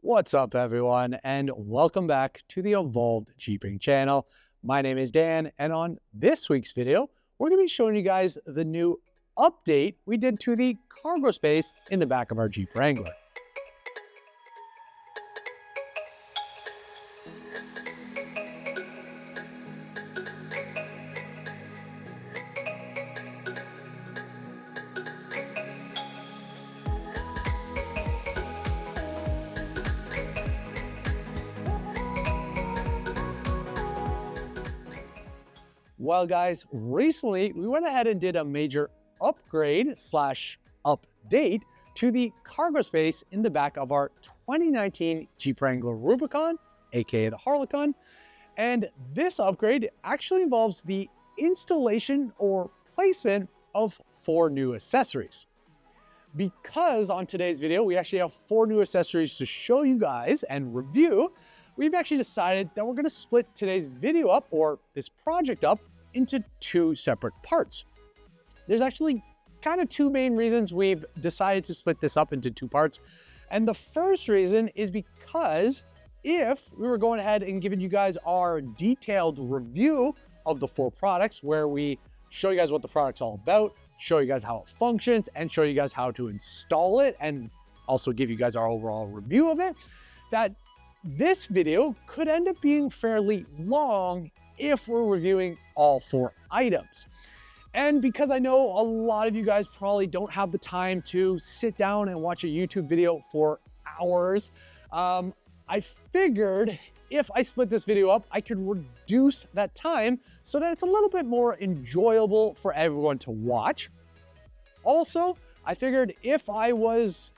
What's up, everyone, and welcome back to the Evolved Jeeping channel. My name is Dan, and on this week's video, we're going to be showing you guys the new update we did to the cargo space in the back of our Jeep Wrangler. Well, guys, recently we went ahead and did a major upgrade slash update to the cargo space in the back of our 2019 Jeep Wrangler Rubicon, aka the Harlequin. And this upgrade actually involves the installation or placement of 4 new accessories. Because on today's video, we actually have 4 new accessories to show you guys and review, we've actually decided that we're going to split today's video up, or this project up, into 2 separate parts. There's actually kind of 2 main reasons we've decided to split this up into 2 parts. And the first reason is because if we were going ahead and giving you guys our detailed review of the 4 products, where we show you guys what the product's all about, show you guys how it functions, and show you guys how to install it, and also give you guys our overall review of it, that this video could end up being fairly long if we're reviewing all 4 items. And because I know a lot of you guys probably don't have the time to sit down and watch a YouTube video for hours, I figured if I split this video up, I could reduce that time so that it's a little bit more enjoyable for everyone to watch. Also, I figured if I was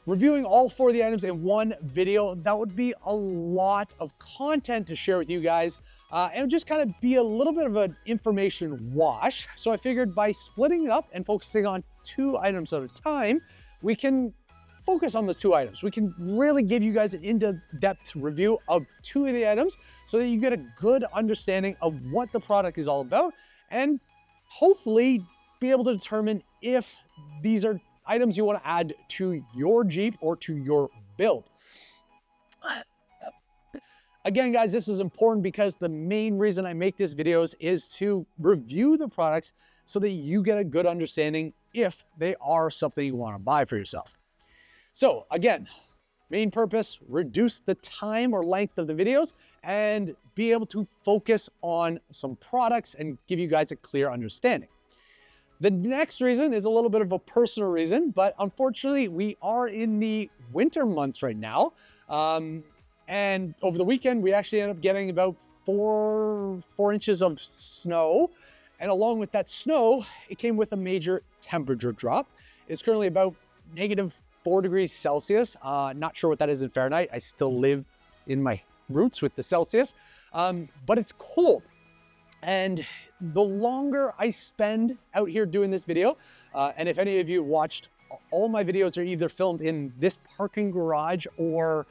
reviewing all 4 of the items in one video, that would be a lot of content to share with you guys, and just kind of be a little bit of an information wash. So I figured by splitting it up and focusing on 2 items at a time, we can focus on those 2 items. We can really give you guys an in-depth review of 2 of the items so that you get a good understanding of what the product is all about, and hopefully be able to determine if these are items you want to add to your Jeep or to your build. Again, guys, this is important because the main reason I make these videos is to review the products so that you get a good understanding if they are something you want to buy for yourself. So again, main purpose, reduce the time or length of the videos and be able to focus on some products and give you guys a clear understanding. The next reason is a little bit of a personal reason, but unfortunately we are in the winter months right now. And over the weekend, we actually ended up getting about 4 inches of snow. And along with that snow, it came with a major temperature drop. It's currently about -4 degrees Celsius. Not sure what that is in Fahrenheit. I still live in my roots with the Celsius, but it's cold. And the longer I spend out here doing this video, and if any of you watched, all my videos are either filmed in this parking garage or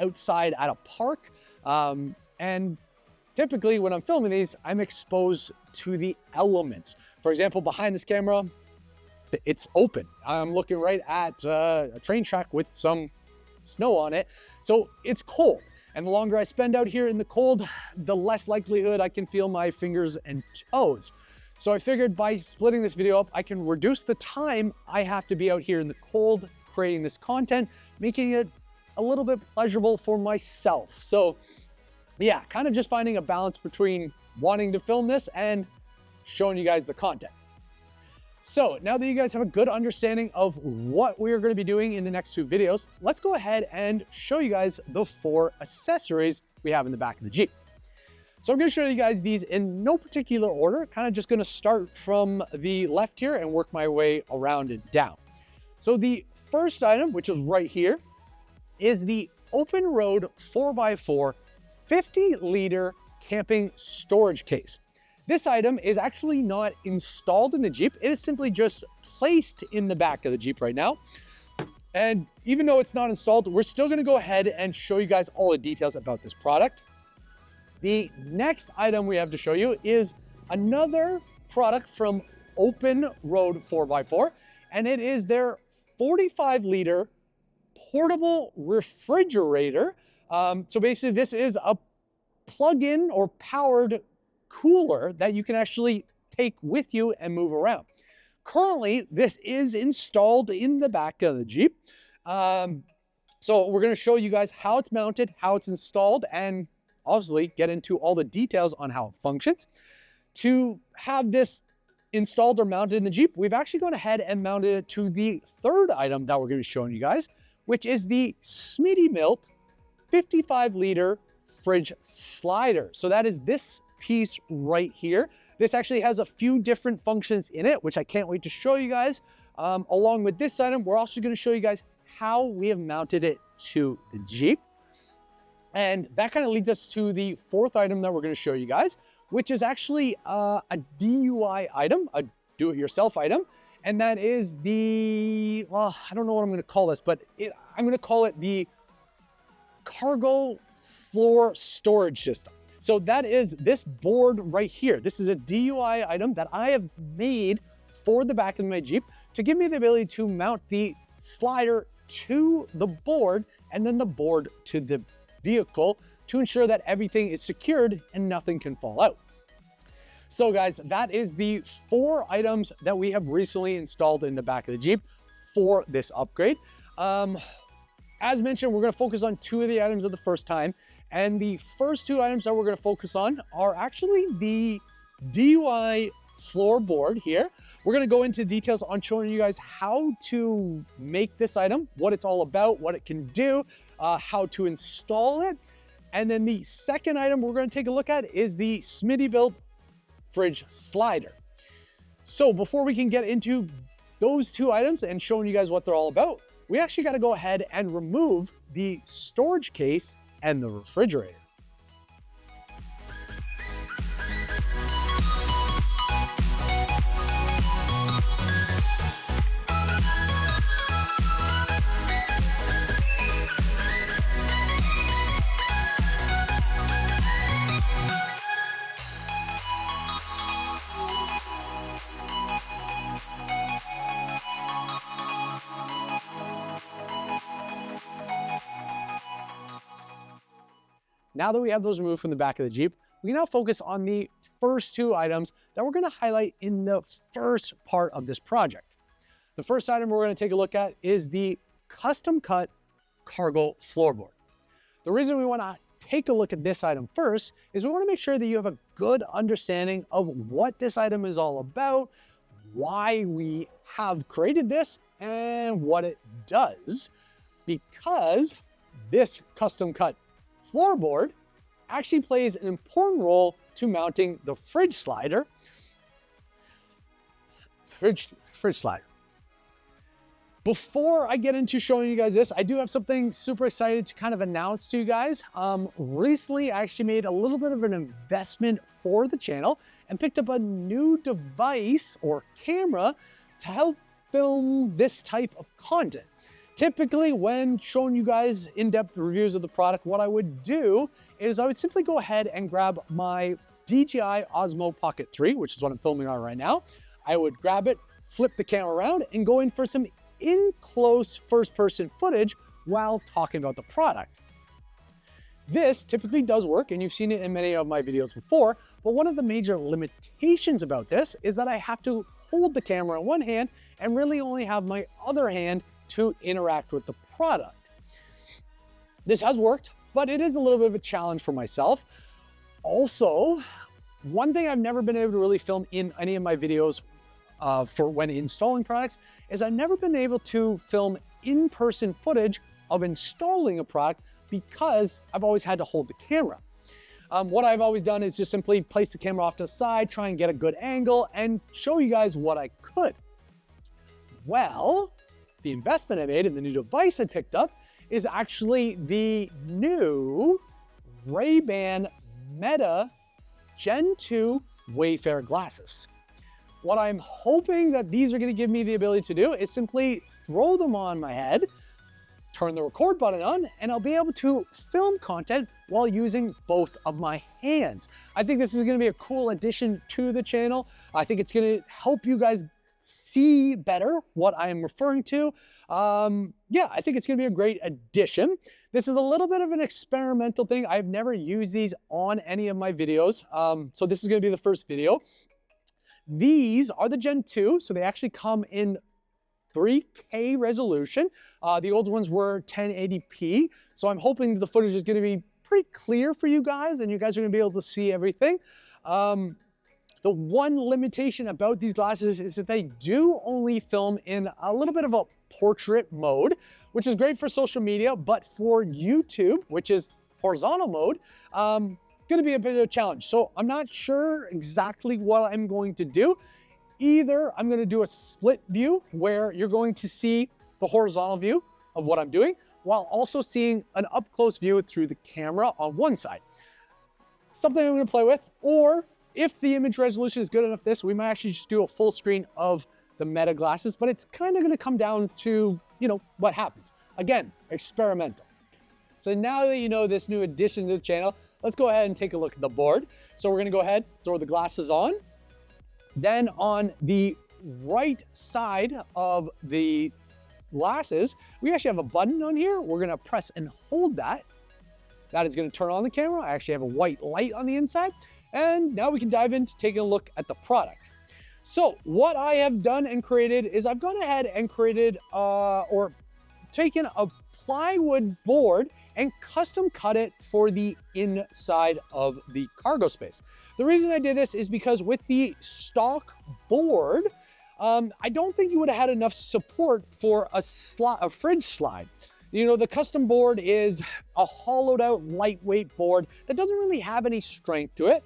outside at a park. And typically when I'm filming these, I'm exposed to the elements. For example, behind this camera, it's open. I'm looking right at a train track with some snow on it. So it's cold. And the longer I spend out here in the cold, the less likelihood I can feel my fingers and toes. So I figured by splitting this video up, I can reduce the time I have to be out here in the cold creating this content, making it a little bit pleasurable for myself. So yeah, kind of just finding a balance between wanting to film this and showing you guys the content. So now that you guys have a good understanding of what we are going to be doing in the next 2 videos, let's go ahead and show you guys the 4 accessories we have in the back of the Jeep. So I'm going to show you guys these in no particular order, kind of just going to start from the left here and work my way around and down. So the first item, which is right here, is the open road 4x4 50-liter camping storage case. This item is actually not installed in the Jeep. It is simply just placed in the back of the Jeep right now. And even though it's not installed, we're still going to go ahead and show you guys all the details about this product. The next item we have to show you is another product from Open Road 4x4, and it is their 45-liter portable refrigerator. So basically this is a plug-in or powered cooler that you can actually take with you and move around. Currently, this is installed in the back of the Jeep. So we're going to show you guys how it's mounted, how it's installed, and obviously get into all the details on how it functions. To have this installed or mounted in the Jeep, we've actually gone ahead and mounted it to the third item that we're going to be showing you guys, which is the SmittyBilt 55-liter fridge slider. So that is this piece right here. This actually has a few different functions in it, which I can't wait to show you guys. Along with this item, we're also going to show you guys how we have mounted it to the Jeep. And that kind of leads us to the fourth item that we're going to show you guys, which is actually a DIY item, a do-it-yourself item. And that is the, well, I don't know what I'm going to call this, but I'm going to call it the cargo floor storage system. So that is this board right here. This is a DIY item that I have made for the back of my Jeep to give me the ability to mount the slider to the board and then the board to the vehicle to ensure that everything is secured and nothing can fall out. So guys, that is the 4 items that we have recently installed in the back of the Jeep for this upgrade. As mentioned, we're going to focus on 2 of the items of the first time. And the first 2 items that we're going to focus on are actually the DIY floorboard here. We're going to go into details on showing you guys how to make this item, what it's all about, what it can do, how to install it. And then the second item we're going to take a look at is the SmittyBilt fridge slider. So before we can get into those 2 items and showing you guys what they're all about, we actually got to go ahead and remove the storage case and the refrigerator. Now that we have those removed from the back of the Jeep, we can now focus on the first 2 items that we're going to highlight in the first part of this project. The first item we're going to take a look at is the custom cut cargo floorboard. The reason we want to take a look at this item first is we want to make sure that you have a good understanding of what this item is all about, why we have created this, and what it does, because this custom cut floorboard actually plays an important role to mounting the fridge slider. Fridge slider. Before I get into showing you guys this, I do have something super excited to kind of announce to you guys. Recently, I actually made a little bit of an investment for the channel and picked up a new device or camera to help film this type of content. Typically, when showing you guys in-depth reviews of the product, what I would do is I would simply go ahead and grab my DJI Osmo Pocket 3, which is what I'm filming on right now. I would grab it, flip the camera around, and go in for some in-close first-person footage while talking about the product. This typically does work, and you've seen it in many of my videos before, but one of the major limitations about this is that I have to hold the camera in one hand and really only have my other hand to interact with the product. This has worked, but it is a little bit of a challenge for myself. Also, one thing I've never been able to really film in any of my videos for when installing products is I've never been able to film in-person footage of installing a product because I've always had to hold the camera. What I've always done is just simply place the camera off to the side, try and get a good angle, and show you guys what I could. Well, the investment I made and the new device I picked up is actually the new Ray-Ban Meta Gen 2 Wayfarer glasses. What I'm hoping that these are going to give me the ability to do is simply throw them on my head, turn the record button on, and I'll be able to film content while using both of my hands. I think this is going to be a cool addition to the channel. I think it's going to help you guys see better what I am referring to, yeah, I think it's gonna be a great addition. This is a little bit of an experimental thing. I've never used these on any of my videos. So this is gonna be the first video. These are the Gen 2, so they actually come in 3K resolution. The old ones were 1080p. So I'm hoping the footage is gonna be pretty clear for you guys and you guys are gonna be able to see everything. The one limitation about these glasses is that they do only film in a little bit of a portrait mode, which is great for social media, but for YouTube, which is horizontal mode, gonna be a bit of a challenge. So I'm not sure exactly what I'm going to do. Either I'm gonna do a split view where you're going to see the horizontal view of what I'm doing while also seeing an up close view through the camera on one side. Something I'm gonna play with, or if the image resolution is good enough, we might actually just do a full screen of the Meta glasses, but it's kind of gonna come down to, you know, what happens. Again, experimental. So now that you know this new addition to the channel, let's go ahead and take a look at the board. So we're gonna go ahead, throw the glasses on. Then on the right side of the glasses, we actually have a button on here. We're gonna press and hold that. That is gonna turn on the camera. I actually have a white light on the inside. And now we can dive into taking a look at the product. So what I have done and created is I've gone ahead and created or taken a plywood board and custom cut it for the inside of the cargo space. The reason I did this is because with the stock board, I don't think you would have had enough support for a fridge slide. You know, the custom board is a hollowed out lightweight board that doesn't really have any strength to it.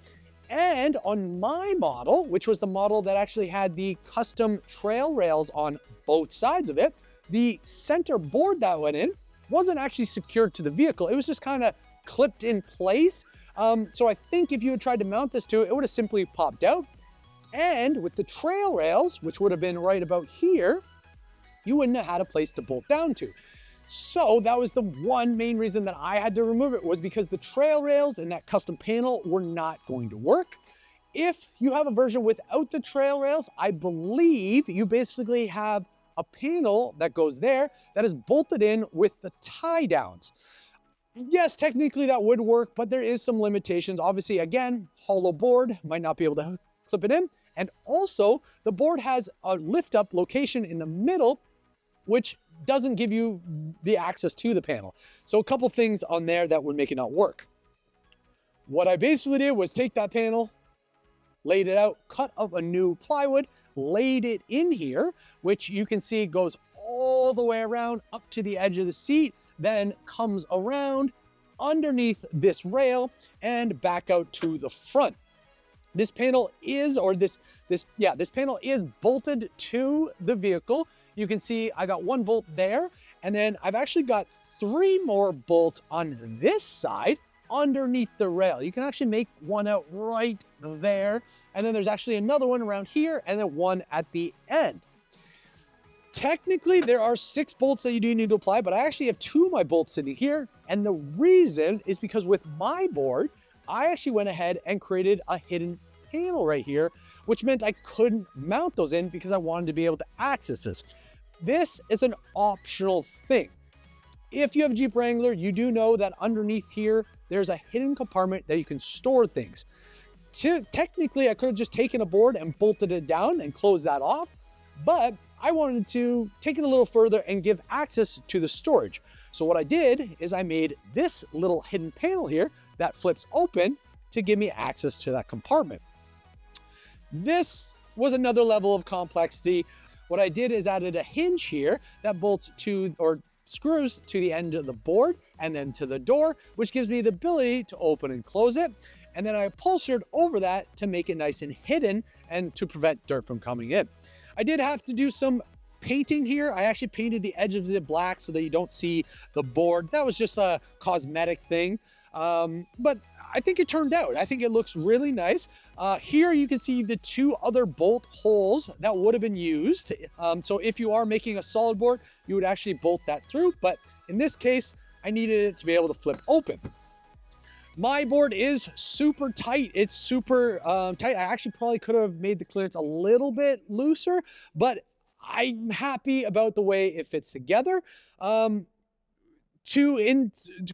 And on my model, which was the model that actually had the custom trail rails on both sides of it, the center board that went in wasn't actually secured to the vehicle. It was just kind of clipped in place. So I think if you had tried to mount this to it, it would have simply popped out. And with the trail rails, which would have been right about here, you wouldn't have had a place to bolt down to. So that was the one main reason that I had to remove it, was because the trail rails and that custom panel were not going to work. If you have a version without the trail rails, I believe you basically have a panel that goes there that is bolted in with the tie downs. Yes, technically that would work, but there is some limitations. Obviously, again, hollow board, might not be able to clip it in. And also the board has a lift up location in the middle, which doesn't give you the access to the panel. So a couple things on there that would make it not work. What I basically did was take that panel, laid it out, cut up a new plywood, laid it in here, which you can see goes all the way around up to the edge of the seat, then comes around underneath this rail and back out to the front. This panel is, this panel is bolted to the vehicle. You can see I got one bolt there, and then I've actually got 3 more bolts on this side underneath the rail. You can actually make one out right there, and then there's actually another one around here, and then one at the end. Technically, there are 6 bolts that you do need to apply, but I actually have 2 of my bolts sitting here, and the reason is because with my board, I actually went ahead and created a hidden panel right here, which meant I couldn't mount those in because I wanted to be able to access this. This is an optional thing. If you have a Jeep Wrangler, you do know that underneath here, there's a hidden compartment that you can store things. Technically, I could have just taken a board and bolted it down and closed that off, but I wanted to take it a little further and give access to the storage. So what I did is I made this little hidden panel here that flips open to give me access to that compartment. This was another level of complexity. What I did is added a hinge here that bolts to, or screws to the end of the board and then to the door, which gives me the ability to open and close it. And then I upholstered over that to make it nice and hidden and to prevent dirt from coming in. I did have to do some painting here. I actually painted the edge of it black so that you don't see the board. That was just a cosmetic thing. But I think it turned out. I think it looks really nice. Here you can see the 2 other bolt holes that would have been used. So if you are making a solid board, you would actually bolt that through. But in this case, I needed it to be able to flip open. My board is super tight. It's super tight. I actually probably could have made the clearance a little bit looser, but I'm happy about the way it fits together. A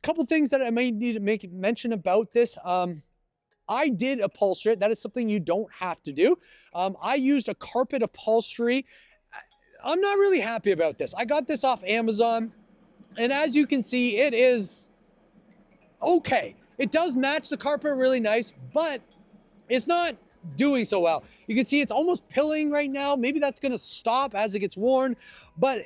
couple things that I may need to make mention about this. I did upholster it. That is something you don't have to do. I used a carpet upholstery. I'm not really happy about this. I got this off Amazon, and as you can see, it is okay. It does match the carpet really nice, but it's not doing so well. You can see it's almost pilling right now. Maybe that's gonna stop as it gets worn, but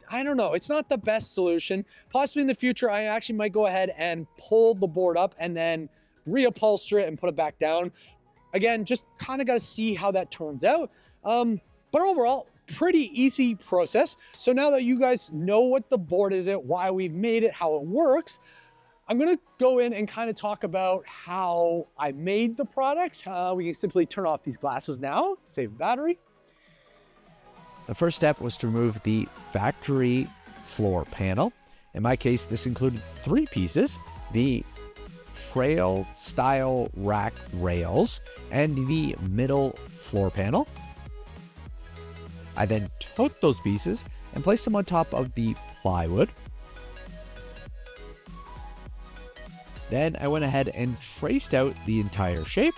I don't know, it's not the best solution. Possibly in the future, I actually might go ahead and pull the board up and then reupholster it and put it back down. Again, just kind of got to see how that turns out. But overall, pretty easy process. So now that you guys know what the board is, why we've made it, how it works, I'm gonna go in and kind of talk about how I made the product. We can simply turn off these glasses now, save battery. The first step was to remove the factory floor panel. In my case, this included 3 pieces: the trail style rack rails and the middle floor panel. I then took those pieces and placed them on top of the plywood. Then I went ahead and traced out the entire shape.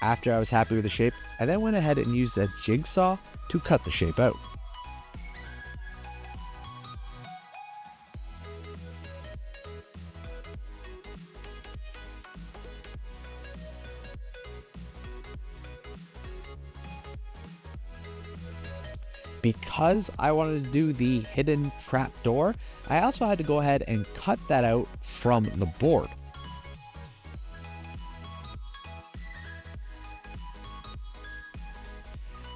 After I was happy with the shape, I then went ahead and used a jigsaw to cut the shape out. Because I wanted to do the hidden trap door, I also had to go ahead and cut that out from the board.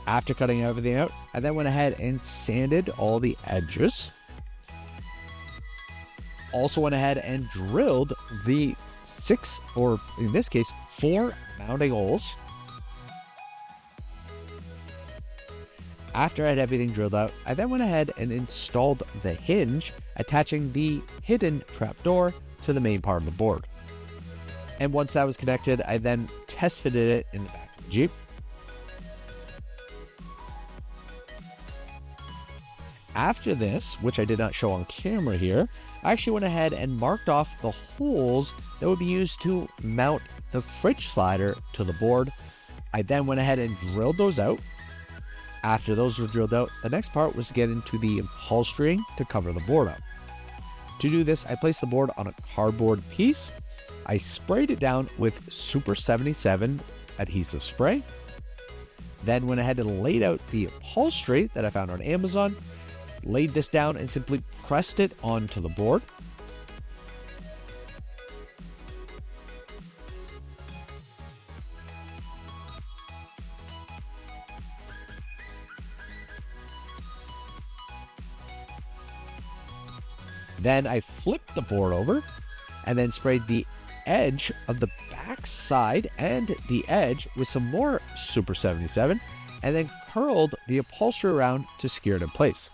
After cutting everything out, I then went ahead and sanded all the edges. Also went ahead and drilled the 6, or in this case, 4 mounting holes. After I had everything drilled out, I then went ahead and installed the hinge, attaching the hidden trapdoor to the main part of the board. And once that was connected, I then test fitted it in the back of the Jeep. After this, which I did not show on camera here, I actually went ahead and marked off the holes that would be used to mount the fridge slider to the board. I then went ahead and drilled those out. After those were drilled out, the next part was to get into the upholstering to cover the board up. To do this, I placed the board on a cardboard piece. I sprayed it down with Super 77 adhesive spray. Then went ahead and laid out the upholstery that I found on Amazon, laid this down and simply pressed it onto the board. Then I flipped the board over and then sprayed the edge of the back side and the edge with some more Super 77 and then curled the upholstery around to secure it in place.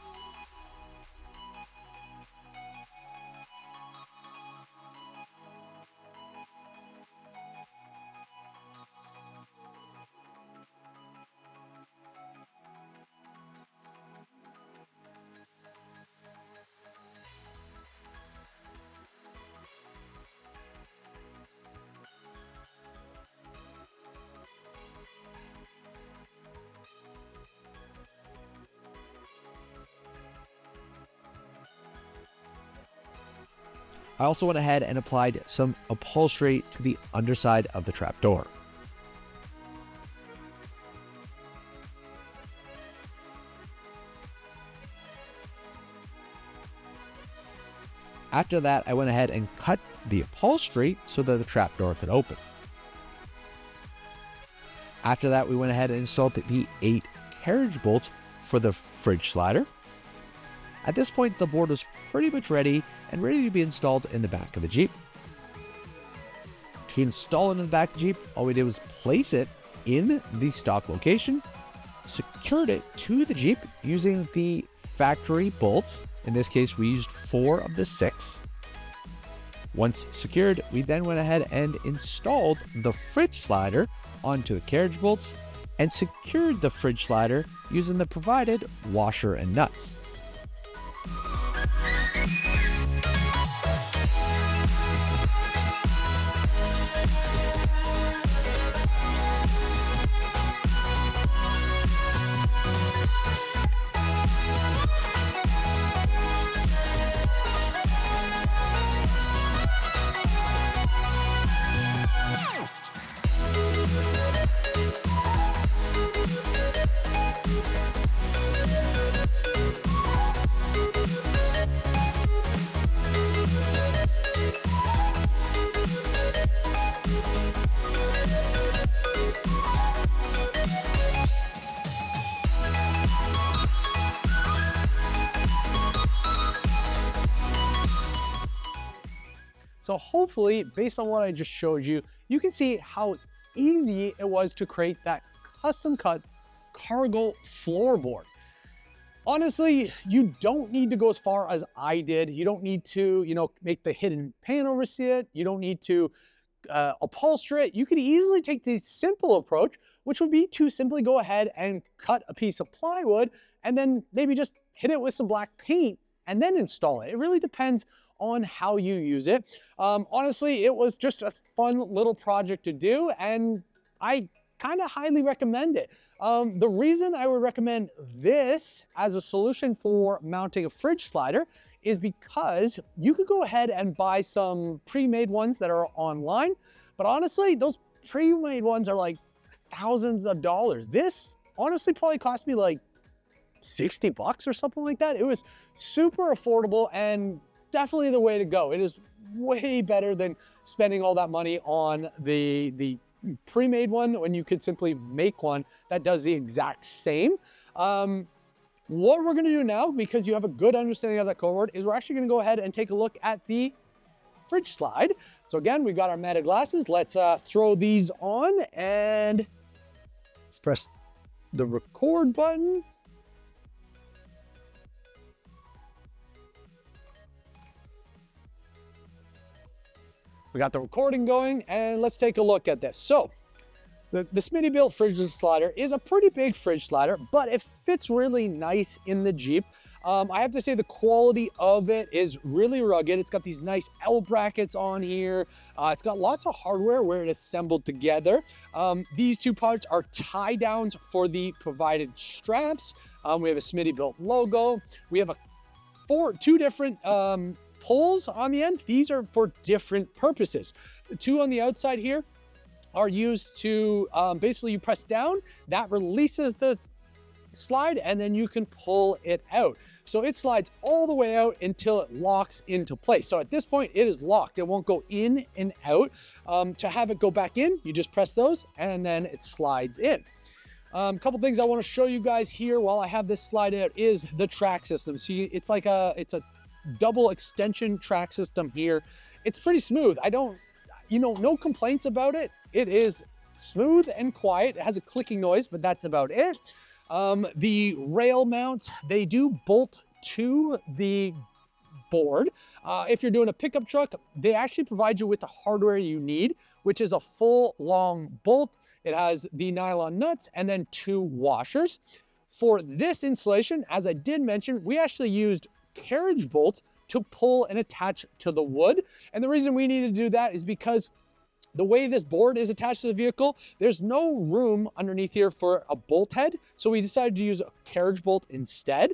I also went ahead and applied some upholstery to the underside of the trapdoor. After that, I went ahead and cut the upholstery so that the trapdoor could open. After that, we went ahead and installed the 8 carriage bolts for the fridge slider. At this point, the board was pretty much ready and ready to be installed in the back of the Jeep. To install it in the back of the Jeep, all we did was place it in the stock location, secured it to the Jeep using the factory bolts. In this case, we used 4 of the 6. Once secured, we then went ahead and installed the fridge slider onto the carriage bolts and secured the fridge slider using the provided washer and nuts. So hopefully, based on what I just showed you, you can see how easy it was to create that custom cut cargo floorboard. Honestly, you don't need to go as far as I did. You don't need to, make the hidden pan oversee it. You don't need to upholster it. You could easily take the simple approach, which would be to simply go ahead and cut a piece of plywood and then maybe just hit it with some black paint and then install it. It really depends on how you use it. Honestly, it was just a fun little project to do, and I kind of highly recommend it. The reason I would recommend this as a solution for mounting a fridge slider is because you could go ahead and buy some pre-made ones that are online, but honestly, those pre-made ones are like thousands of dollars. This honestly probably cost me like 60 bucks or something like that. It was super affordable and definitely the way to go. It is way better than spending all that money on the pre-made one when you could simply make one that does the exact same. What we're going to do now, because you have a good understanding of that code word, is we're actually going to go ahead and take a look at the fridge slide. So again, we've got our matted glasses. Let's throw these on and press the record button. We got the recording going, and let's take a look at this. So the SmittyBilt fridge slider is a pretty big fridge slider, but it fits really nice in the Jeep. I have to say the quality of it is really rugged. It's got these nice L brackets on here. It's got lots of hardware where it's assembled together. These two parts are tie downs for the provided straps. We have a SmittyBilt logo. We have two different pulls on the end. These are for different purposes. The two on the outside here are used to basically you press down, that releases the slide, and then you can pull it out. So it slides all the way out until it locks into place. So at this point it is locked. It won't go in and out. To have it go back in, you just press those and then it slides in. A couple things I want to show you guys here while I have this slide out is the track system. So it's like it's a double extension track system here. It's pretty smooth. No complaints about it. It is smooth and quiet. It has a clicking noise, but that's about it. The rail mounts, they do bolt to the board. If you're doing a pickup truck, they actually provide you with the hardware you need, which is a full long bolt. It has the nylon nuts and then 2 washers. For this installation, as I did mention, we actually used carriage bolts to pull and attach to the wood. And the reason we needed to do that is because the way this board is attached to the vehicle, there's no room underneath here for a bolt head. So we decided to use a carriage bolt instead.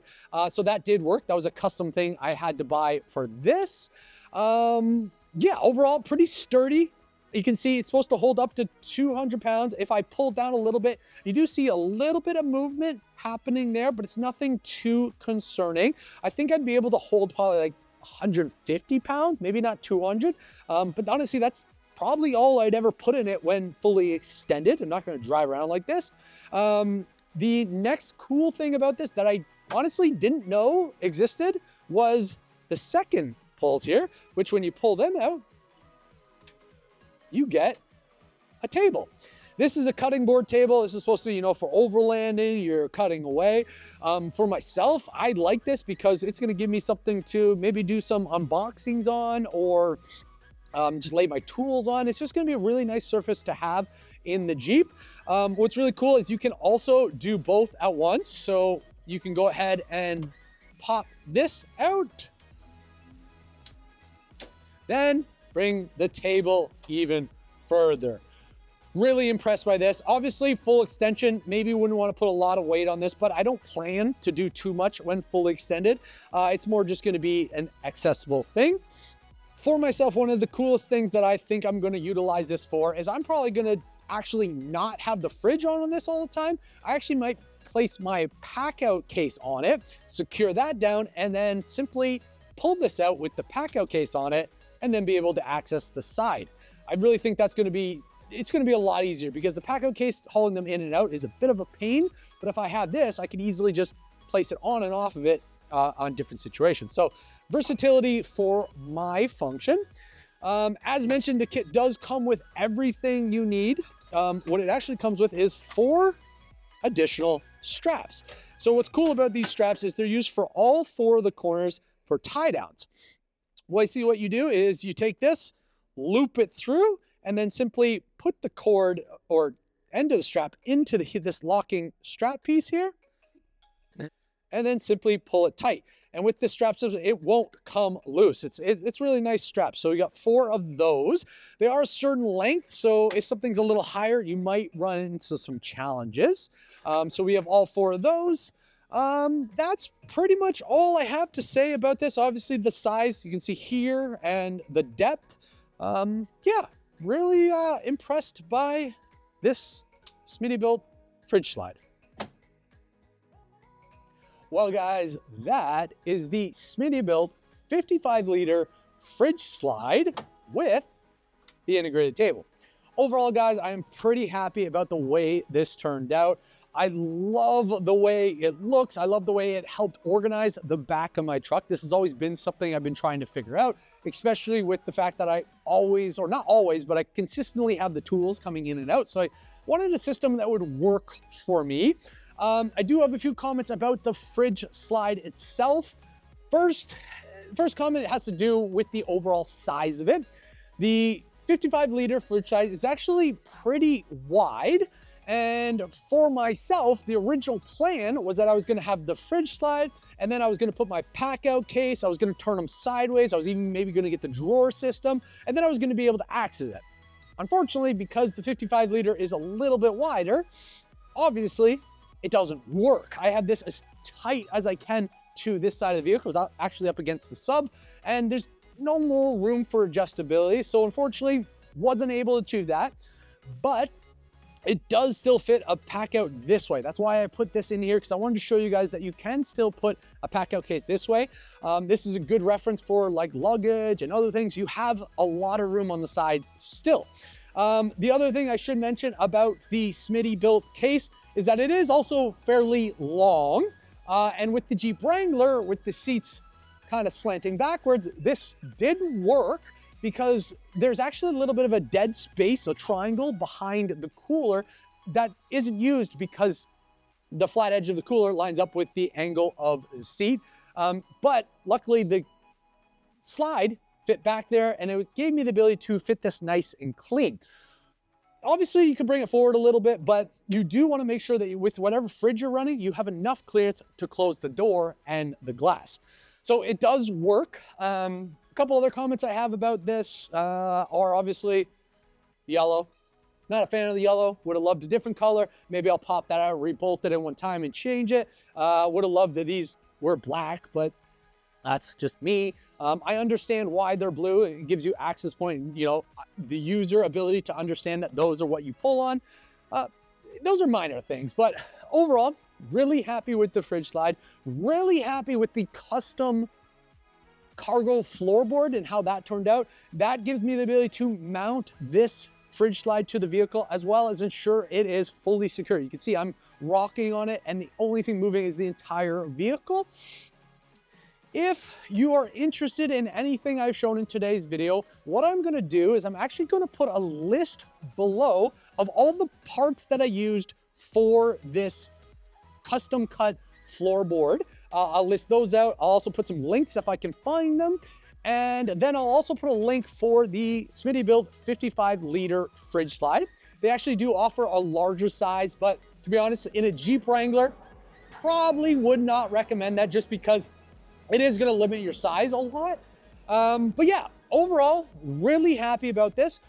So that did work. That was a custom thing I had to buy for this. Yeah, overall pretty sturdy. You can see it's supposed to hold up to 200 pounds. If I pull down a little bit, you do see a little bit of movement happening there, but it's nothing too concerning. I think I'd be able to hold probably like 150 pounds, maybe not 200. But honestly, that's probably all I'd ever put in it when fully extended. I'm not going to drive around like this. The next cool thing about this that I honestly didn't know existed was the second pulls here, which when you pull them out, you get a table. This is a cutting board table. This is supposed to, you know, for overlanding, you're cutting away. For myself, I like this because it's gonna give me something to maybe do some unboxings on, or just lay my tools on. It's just gonna be a really nice surface to have in the Jeep. What's really cool is you can also do both at once. So you can go ahead and pop this out, then bring the table even further. Really impressed by this. Obviously, full extension, maybe wouldn't want to put a lot of weight on this, but I don't plan to do too much when fully extended. It's more just going to be an accessible thing. For myself, one of the coolest things that I think I'm going to utilize this for is I'm probably going to actually not have the fridge on this all the time. I actually might place my pack out case on it, secure that down, and then simply pull this out with the pack out case on it, and then be able to access the side. I really think that's going to be, it's going to be a lot easier, because the pack out case hauling them in and out is a bit of a pain. But if I had this, I could easily just place it on and off of it on different situations. So versatility for my function. As mentioned, the kit does come with everything you need. What it actually comes with is 4 additional straps. So what's cool about these straps is they're used for all 4 of the corners for tie downs. Well, see, what you do is you take this, loop it through, and then simply put the cord or end of the strap into this locking strap piece here, and then simply pull it tight. And with this strap system, it won't come loose. It's really nice strap. So we got 4 of those. They are a certain length, so if something's a little higher, you might run into some challenges. So we have all 4 of those. That's pretty much all I have to say about this. Obviously, the size you can see here and the depth. Yeah, really impressed by this SmittyBilt fridge slide. Well, guys, that is the SmittyBilt 55-liter fridge slide with the integrated table. Overall, guys, I am pretty happy about the way this turned out. I love the way it looks. I love the way it helped organize the back of my truck. This has always been something I've been trying to figure out, especially with the fact that I always, or not always, but I consistently have the tools coming in and out. So I wanted a system that would work for me. I do have a few comments about the fridge slide itself. First comment has to do with the overall size of it. The 55-liter fridge slide is actually pretty wide. And for myself, the original plan was that I was going to have the fridge slide, and then I was going to put my pack out case. I was going to turn them sideways. I was even maybe going to get the drawer system, and then I was going to be able to access it. Unfortunately, because the 55-liter is a little bit wider, obviously, it doesn't work. I have this as tight as I can to this side of the vehicle. It's actually up against the sub, and there's no more room for adjustability. So unfortunately, wasn't able to do that, but it does still fit a pack out this way. That's why I put this in here, because I wanted to show you guys that you can still put a pack out case this way. This is a good reference for like luggage and other things. You have a lot of room on the side still. The other thing I should mention about the SmittyBilt case is that it is also fairly long. And with the Jeep Wrangler, with the seats kind of slanting backwards, this did work, because there's actually a little bit of a dead space, a triangle behind the cooler that isn't used because the flat edge of the cooler lines up with the angle of the seat. But luckily the slide fit back there, and it gave me the ability to fit this nice and clean. Obviously, you can bring it forward a little bit, but you do want to make sure that with whatever fridge you're running, you have enough clearance to close the door and the glass. So it does work. A couple other comments I have about this are obviously yellow. Not a fan of the yellow. Would have loved a different color. Maybe I'll pop that out, rebolt it in one time and change it. Would have loved that these were black, but that's just me. I understand why they're blue. It gives you access point, you know, the user ability to understand that those are what you pull on. Those are minor things, but overall, really happy with the fridge slide. Really happy with the custom cargo floorboard and how that turned out. That gives me the ability to mount this fridge slide to the vehicle, as well as ensure it is fully secure. You can see I'm rocking on it, and the only thing moving is the entire vehicle. If you are interested in anything I've shown in today's video, what I'm going to do is I'm actually going to put a list below of all the parts that I used for this custom cut floorboard. I'll list those out. I'll also put some links if I can find them. And then I'll also put a link for the SmittyBilt 55-liter fridge slide. They actually do offer a larger size, but to be honest, in a Jeep Wrangler, probably would not recommend that just because it is gonna limit your size a lot. But yeah, overall, really happy about this.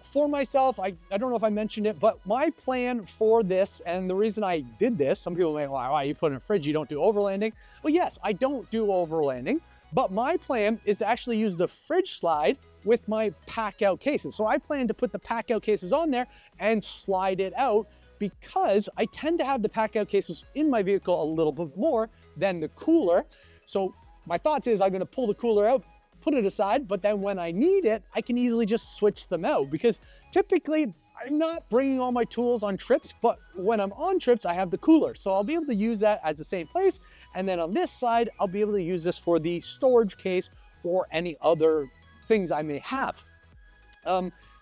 For myself, I don't know if I mentioned it, but my plan for this, and the reason I did this, some people may, why you put in a fridge, you don't do overlanding. Well, yes, I don't do overlanding, but my plan is to actually use the fridge slide with my pack out cases. So I plan to put the pack out cases on there and slide it out, because I tend to have the pack out cases in my vehicle a little bit more than the cooler. So my thoughts is I'm gonna pull the cooler out, put it aside, but then when I need it, I can easily just switch them out, because typically I'm not bringing all my tools on trips, but when I'm on trips, I have the cooler. So I'll be able to use that as the same place. And then on this side, I'll be able to use this for the storage case or any other things I may have.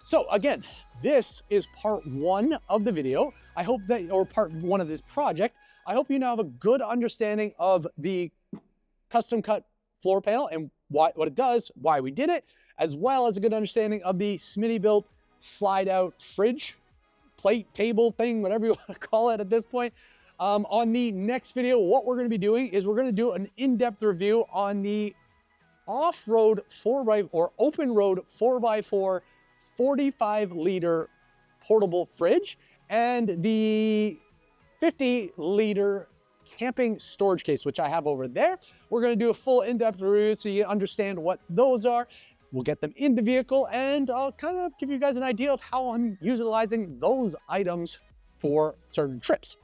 So again, this is part one of the video. I hope that, or part one of this project. I hope you now have a good understanding of the custom cut floor panel and what it does, why we did it, as well as a good understanding of the SmittyBilt slide out fridge, plate, table thing, whatever you want to call it at this point. On the next video, what we're going to be doing is we're going to do an in-depth review on the off-road 4x or open road 4x4 45-liter portable fridge and the 50-liter camping storage case, which I have over there. We're going to do a full in-depth review so you understand what those are. We'll get them in the vehicle, and I'll kind of give you guys an idea of how I'm utilizing those items for certain trips.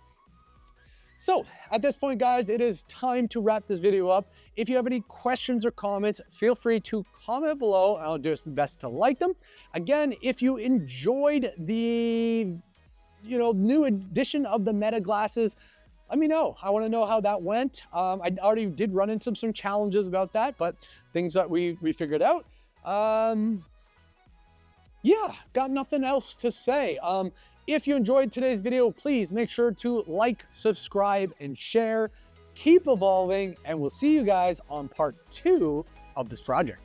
So at this point, guys, it is time to wrap this video up. If you have any questions or comments, feel free to comment below. I'll do the best to like them. Again, if you enjoyed the new edition of the Meta glasses, let me know. I want to know how that went. I already did run into some challenges about that, but things that we figured out. Yeah, got nothing else to say. If you enjoyed today's video, please make sure to like, subscribe, and share. Keep evolving, and we'll see you guys on part 2 of this project.